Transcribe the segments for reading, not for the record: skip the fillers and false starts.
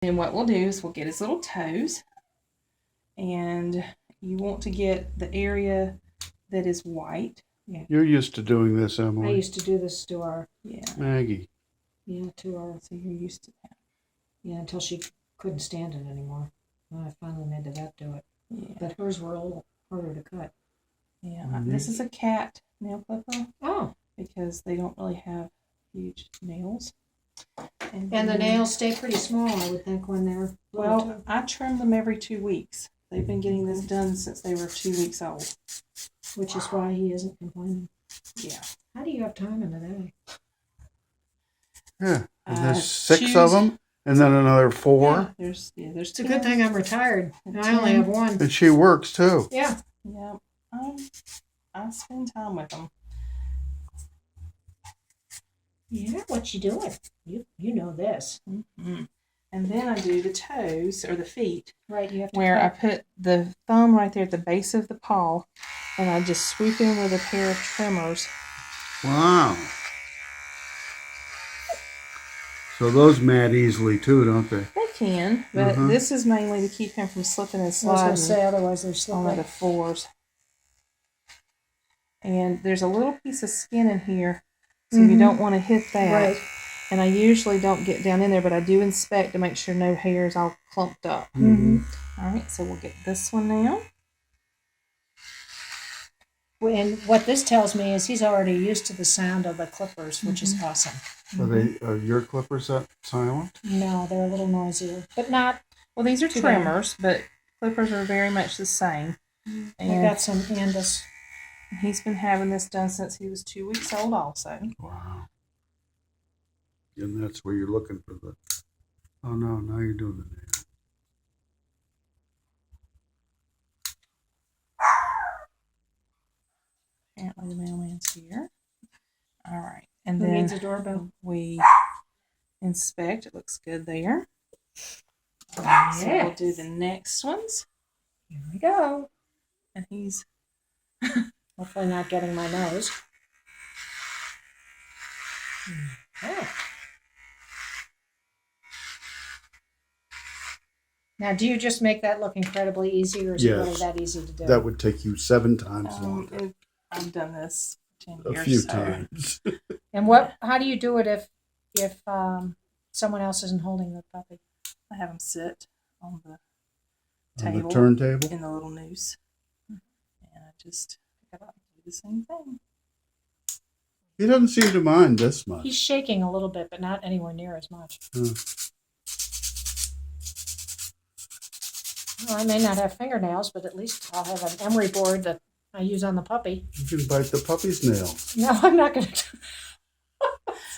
And what we'll do is we'll get his little toes, and you want to get the area that is white. Yeah. You're used to doing this, Emily. I used to do this to our Maggie. Yeah, to our. So you're used to that. Yeah, until she couldn't stand it anymore. And I finally made the vet do it. Yeah. But hers were a little harder to cut. Yeah. This is a cat nail clipper. Oh. Because they don't really have huge nails. And the nails stay pretty small, I would think, when they're well, I trim them every 2 weeks. They've been getting this done since they were 2 weeks old. Which is why he isn't complaining. Yeah. How do you have time in the day? Yeah. And there's 6 of them, and then another 4. Yeah, there's It's a good thing I'm retired. I only have 1. And she works too. Yeah. Yeah. I spend time with them. Yeah, what you doing? You know this. Mm-hmm. And then I do the toes, or the feet. Right, you have to where cut. I put the thumb right there at the base of the paw, and I just swoop in with a pair of trimmers. Wow. So those mat easily too, don't they? They can, but this is mainly to keep him from slipping and sliding. I was going to say, otherwise they're slippery. On the floors. And there's a little piece of skin in here, so you don't want to hit that. Right. And I usually don't get down in there, but I do inspect to make sure no hair is all clumped up. Mm-hmm. All right, so we'll get this one now. And what this tells me is he's already used to the sound of the clippers, which is awesome. Are your clippers that silent? No, they're a little noisier, but not. Well, these are trimmers, but clippers are very much the same. I got some Andis. He's been having this done since he was 2 weeks old also. Wow. And that's where you're looking for the... Oh, no, now you're doing the nail. Apparently the mailman's here. All right. And Who then needs a doorbell? we inspect. It looks good there. Yes. So we'll do the next ones. Here we go. And he's... Hopefully not getting my nose. Oh. Now, do you just make that look incredibly easy, or is it really that easy to do? That would take you 7 times longer. I've done this 10 years. A few times. And how do you do it if someone else isn't holding the puppy? I have him sit on the On table. the turntable? In the little noose. And I just pick it up and do the same thing. He doesn't seem to mind this much. He's shaking a little bit, but not anywhere near as much. Well, I may not have fingernails, but at least I'll have an emery board that I use on the puppy. You can bite the puppy's nails. No, I'm not going to.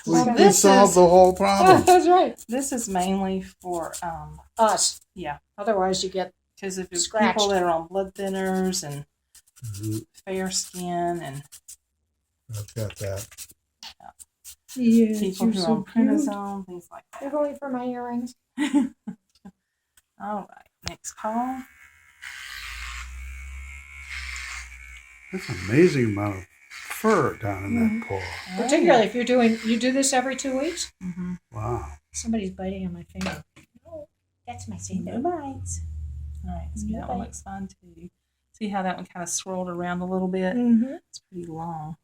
We solved the whole problem. That's right. This is mainly for Us. Yeah. Otherwise, you get because if it's scratched. people that are on blood thinners and fair skin and I've got that. Yeah, people who are on prednisone, things like that. They're going for my earrings. All right, next call. That's an amazing amount of fur down in that paw. Particularly if you do this every 2 weeks. Mm-hmm. Wow. Somebody's biting on my finger. Oh, that's my finger. No bites. All right, so that one looks fine too. See how that one kind of swirled around a little bit? Mm-hmm. It's pretty long,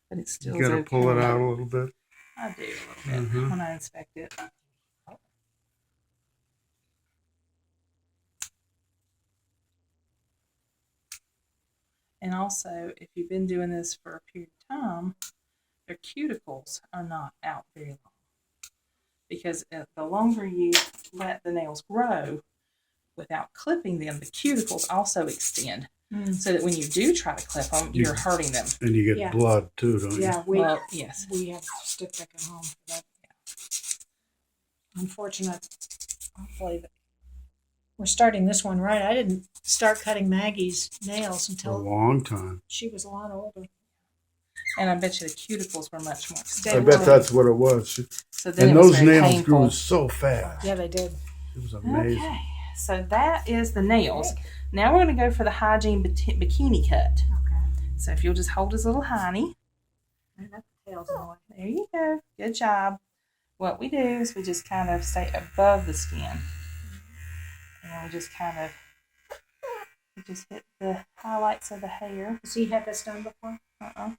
but it's still. You got to pull it out a little bit. I do a little bit when I inspect it. And also, if you've been doing this for a period of time, their cuticles are not out very long. Because the longer you let the nails grow without clipping them, the cuticles also extend. So that when you do try to clip them, you're hurting them. And you get blood too, don't you? Yeah, yes. We have stick pick at home for that. Unfortunate. Hopefully, we're starting this one right. I didn't start cutting Maggie's nails until a long time. She was a lot older. And I bet you the cuticles were much more I extended. bet that's what it was. So then and it was those very nails painful. grew so fast. Yeah, they did. It was amazing. Okay, so that is the nails. Now we're going to go for the hygiene bikini cut. Okay. So if you'll just hold his little hiney. That tail's in the way. There you go. Good job. what we do is we just kind of stay above the skin. And then we just kind of hit the highlights of the hair. Has he had this done before? Uh-uh.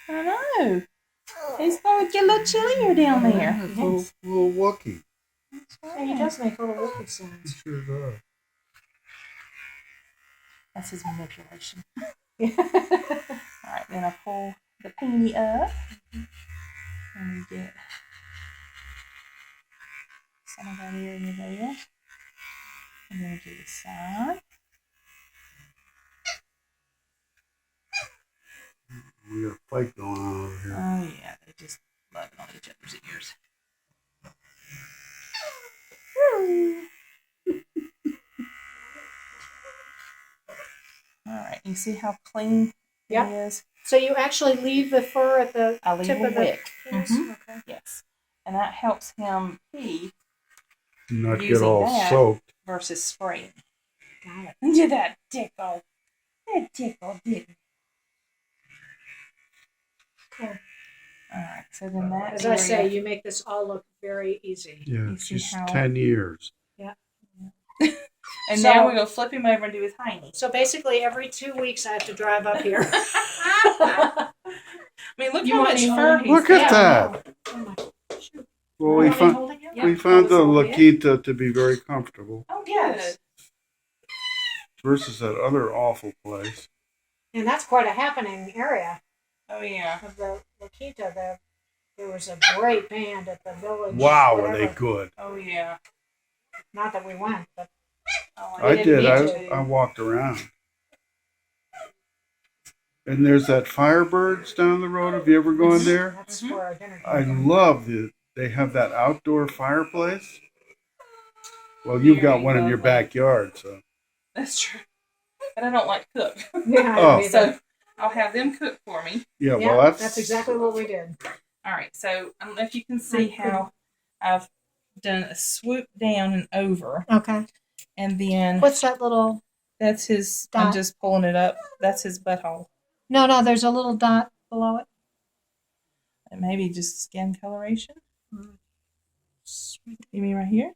I know. It's going to get a little chillier down there. It's a little Wookie. Yeah, he does make little whoopee He sounds. sure does. That's his manipulation. All right, then I pull the panty up. And we get some of that area there. And then we do the side. We got a fight going on over here. Oh, yeah, they just love it on each other's ears. All right, you see how clean Yep. it is? So you actually leave the fur at the I leave tip a of the wick. penis? Mhm. Okay. Yes. And that helps him pee Not get using all that. soaked. versus spraying. Got it. Did that tickle? That tickle, didn't it? Cool. All right, so then that As I say, area- you make this all look very easy. Yeah, You see she's how- 10 years. and So- now we're going to flip him over and do his hiney. So basically, every 2 weeks, I have to drive up here. I mean, look You how want much me- fur he's Look at got. that. Oh my- shoot. Well, You we want me found holding it? Yeah. we found the Hold La this over Quinta to be very comfortable Oh, good. versus that other awful place. And that's quite a happening area Oh, yeah. of the La Quinta. There was a great band at the village. Wow, were whatever. they good? Oh, yeah. Not that we went, but Oh, I didn't did. need to. I walked around. And there's that Firebirds down the road. Have you ever gone there? that's Mhm. where our dinner I came from. love they have that outdoor fireplace. Well, you've got Very one in your lovely. backyard, so. That's true. But I don't like to cook. Yeah, I Oh. don't either. So I'll have them cook for me. Yeah, Yeah, well, that's exactly what we did. All right, so I don't know if you can see how I've done a swoop down and over, Okay. and then What's that little? that's his. I'm Dot. just pulling it up. That's his butthole. No, there's a little dot below it. And maybe just skin coloration. You mean right here?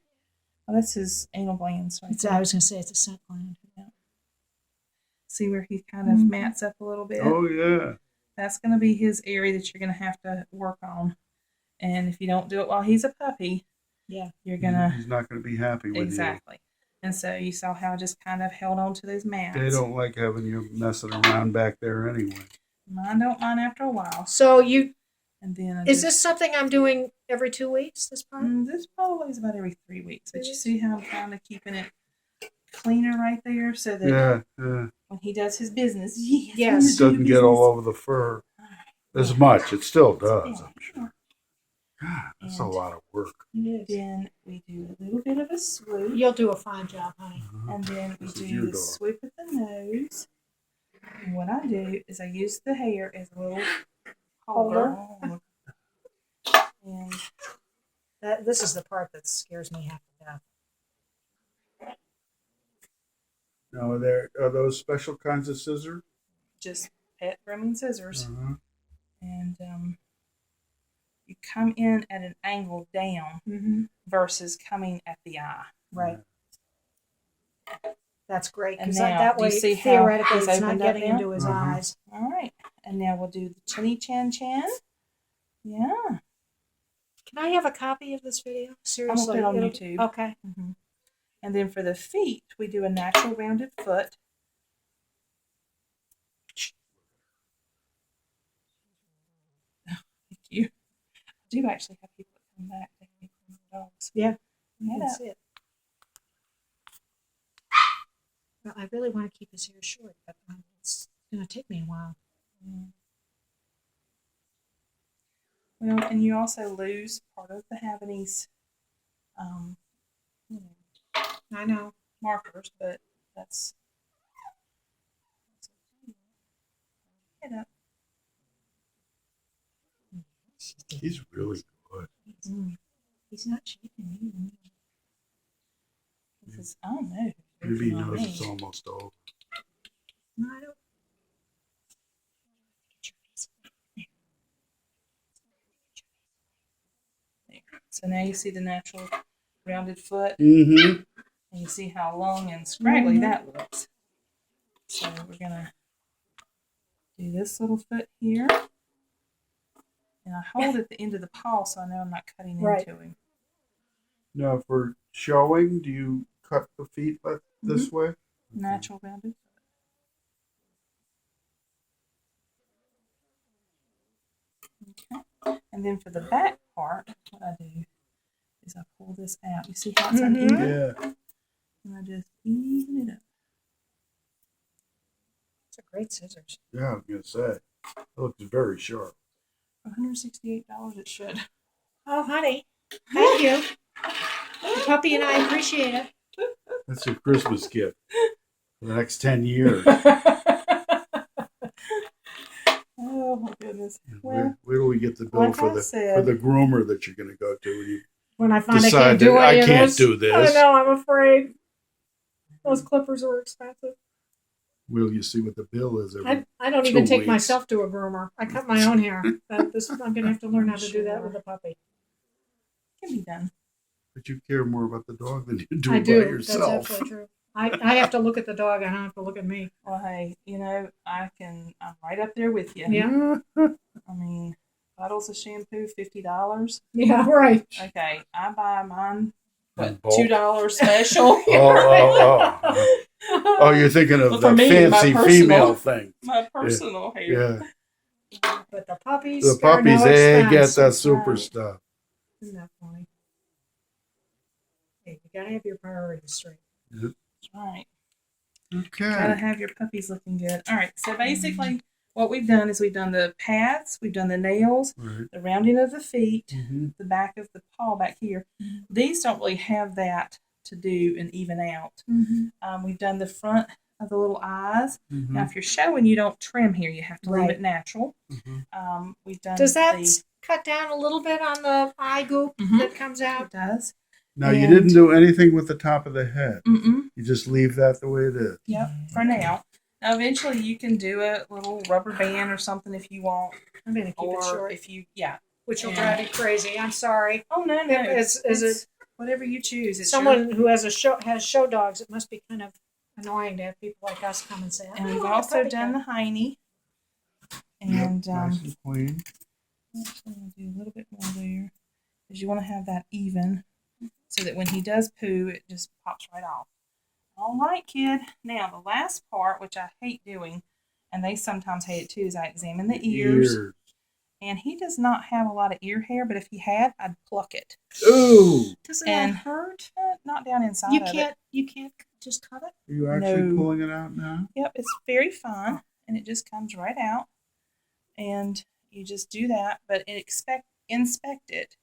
Oh, that's his anal glands. Right I was going to say it's a scent gland. See where he kind of Mhm. mats up a little bit? Oh, yeah. That's going to be his area that you're going to have to work on. And if you don't do it while he's a puppy, Yeah. you're going to. He's not going to be happy with Exactly. And so you saw how I just kind of held on to those mats. you. They don't like having you messing around back there anyway. Mine don't mind after a while. So you And then I is just- this something I'm doing every 2 weeks? This part? This probably is about every 3 weeks. But you Really? see how I'm kind of keeping it cleaner right there so that Yeah. when he does his business, yes, Yes. It doesn't get all over the fur as much. It still does, I'm sure. God, that's a And- lot of work. Then we do a little bit of a swoop. You'll do a fine job, honey. And then we This is do your the dog. swoop with the nose. And what I do is I use the hair as a little holder. And This is the part that scares me half to death. Now, are those special kinds of scissors? just pet grooming scissors. Uh-huh. And you come in at an angle down Mm-hmm. versus coming at the eye. Right. That's great And because now, that do you way see how theoretically it's it's not opened up getting now? into his Uh-huh. eyes. All right. And now we'll do the chinny chin chin. Yeah. Can I have a copy of this video? Seriously, put it on it'll- YouTube. Okay. And then for the feet, we do a natural rounded foot. Thank you. I do actually have people that come back to me from the dogs. Yeah. Yeah. That's it. Well, I really want to keep his hair short, but it's going to take me a while. Well, and you also lose part of the Havanese, you know, I know. markers, but that's head up. He's really good. He's not shaking me. This is, I don't know. Maybe he On knows me. it's almost over. No, I don't. Get your face So now you see the natural rounded foot, Mm-hmm. and you see how long and scraggly that looks. So we're gonna do this little foot here, and I hold at the end of the paw so I know I'm not cutting Right. into him. Now, for showing, do you cut the feet this way? Natural rounded. Okay. And then for the back part, what I do is I pull this out. You see how it's Mhm. uneven? Yeah. And I just even it up. It's a great scissors. Yeah, I was gonna say. It looks very sharp. $168 it should. Oh, honey, thank you. The puppy and I appreciate it. That's your Christmas gift for the next 10 years. Oh my goodness. Where do we get the bill like for I the said- groomer that you're gonna go to when you When I find I decide can't do that I any of can't this. do this? I know, I'm afraid. Those clippers are expensive. Will you see what the bill is every I don't even 2 take weeks. myself to a groomer. I cut my own hair. I'm going to have to learn how to do that with the puppy. Can be done. But you care more about the dog than you do I about do. That's yourself. absolutely true. I have to look at the dog. I don't have to look at me. Well, hey, I'm right up there with you. Yeah. I mean, bottles of shampoo, $50. Yeah, right. Okay, I buy mine, In bulk. $2 special. Oh, you're thinking of Well, the for me, my fancy personal- female thing. My personal hair. Yeah. But the puppies, The they're puppies, no they get expense. that super Right. stuff. Isn't that funny? Hey, you got to have your priorities straight. That's right. Gotta Okay. have your puppies looking good. All right, so basically what we've done is we've done the pads, we've done the nails, Right. the rounding of the feet, Mm-hmm. the back of the paw back here. These don't really have that to do and even out. We've done the front of the little eyes. Mm-hmm. Now, if you're showing, you don't trim here. You have to leave Right. it natural. Mm-hmm. We've done. Does that the- cut down a little bit on the eye goop Mhm. that comes It out? does. Now, you And- didn't do anything with the top of the head. Mm-mm. You just leave that the way it is. Yep. For now. Now, eventually, you can do a little rubber band or something if you want, I'm going to keep it or short, if you, yeah. which will Yeah. drive you crazy. I'm sorry. Oh no, no. Is It's it whatever you choose? It's someone who has show dogs? It must be kind of annoying to have people like us come and say, And "I we've want a also puppy done cut." the hiney. And Yep, nice and clean. actually, I'll do a little bit more there, because you want to have that even, so that when he does poo, it just pops right off. All right, kid. Now the last part, which I hate doing, and they sometimes hate it too, is I examine the ears. And he does not have a lot of ear hair, but if he had, I'd pluck it. Ooh! Doesn't And- that hurt? Not down inside You of it. can't. You can't just cut it. Are you actually No. pulling it out now? Yep, it's very fine, and it just comes right out. And you just do that, but inspect it,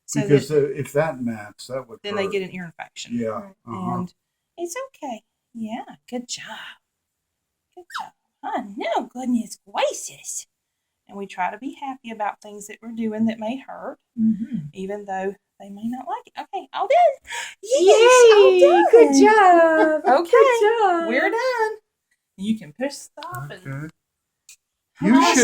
so Because that if that mats, that would then hurt. they get an ear infection. Yeah. Uh-huh. And it's okay. Yeah, good job. Good job. Oh, no, goodness gracious. And we try to be happy about things that we're doing that may hurt, even though they may not like it. Okay, all done. Yes, all done. Good job. Okay, Good job. we're done. You can push stop and Okay. You Awesome.